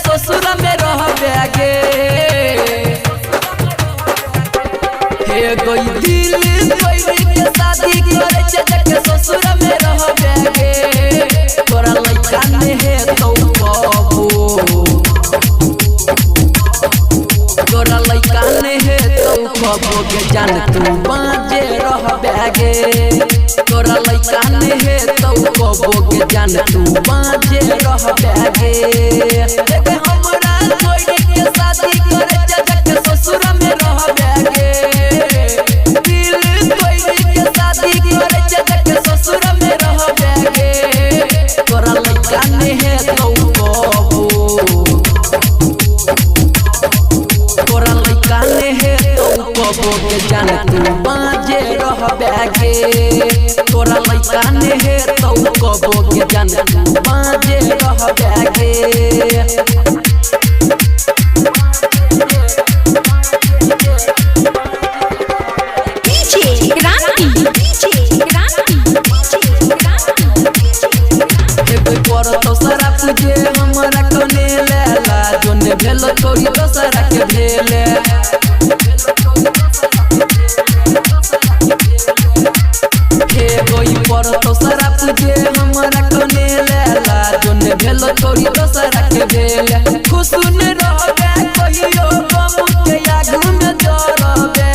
ससुर में रहबे गे हे गई दिल कोई के शादी करे जाके ससुर में रहबे गे तोरा लइका ने है तो बाबू तोरा लइका ने है तो बाबू के जान तू बाजे रहबे गे तोरा लइका ने है तो बाबू के जान तू बाजे रहबे गे देखे हमरा छोड़ के शादी करे जाके ससुर में रहबे गे दिल कोई के शादी करे जाके ससुर में रहबे गे तोरा लइका ने है तो बाबू तोरा लइका ने है तो बाबू के जान तू बाजे रहबे गे तोरा लइका ने है तो बाबू के जान तू बाजे रहबे गे तो सारा पूजे हमरा कने लेला जोने भेल छोड़ी दोसरा के भेले हे कोई पर तो सारा पूजे हमरा कने लेला जोने भेल छोड़ी दोसरा के भेले खुशुन रहबे कहियो गम के आगू में जरबे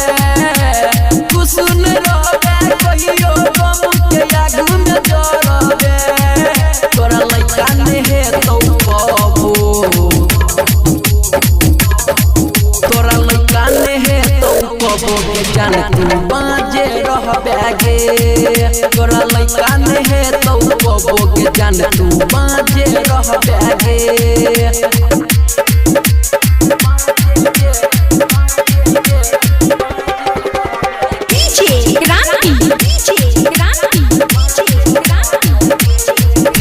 खुशुन रहबे कहियो गम के आगू में जरबे तोरा लइका ने है तो बाबू तोरा लइका ने है तो बाबू के जान तू बाजे रहबे गे तोरा लइका ने है तो बाबू के जान तू बाजे रहबे गे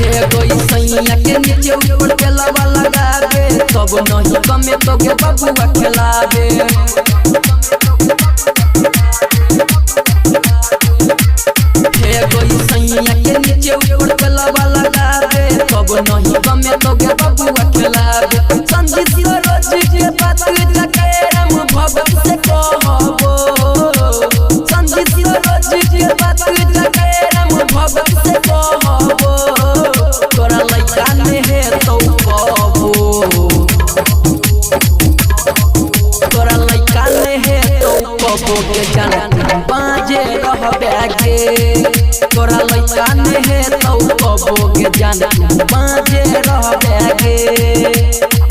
के नीचे ऊपर के लवा लगाबे तब नहीं कमे तो के बबुआ खिलाबे हे कोई सैया के नीचे ऊपर के लवा लगाबे तब नहीं कमे तो के बबुआ खिलाबे संजीत रोज के बात जाके हम भगत से कहबो संजीत रोज के बात जाके हम भगत से कहबो तोरा लइका ने है तो बाबू तोरा लइका ने है तो बाबू के जान बाजे रहबे गे तोरा लइका ने है तो बाबू के जान बाजे रहबे गे।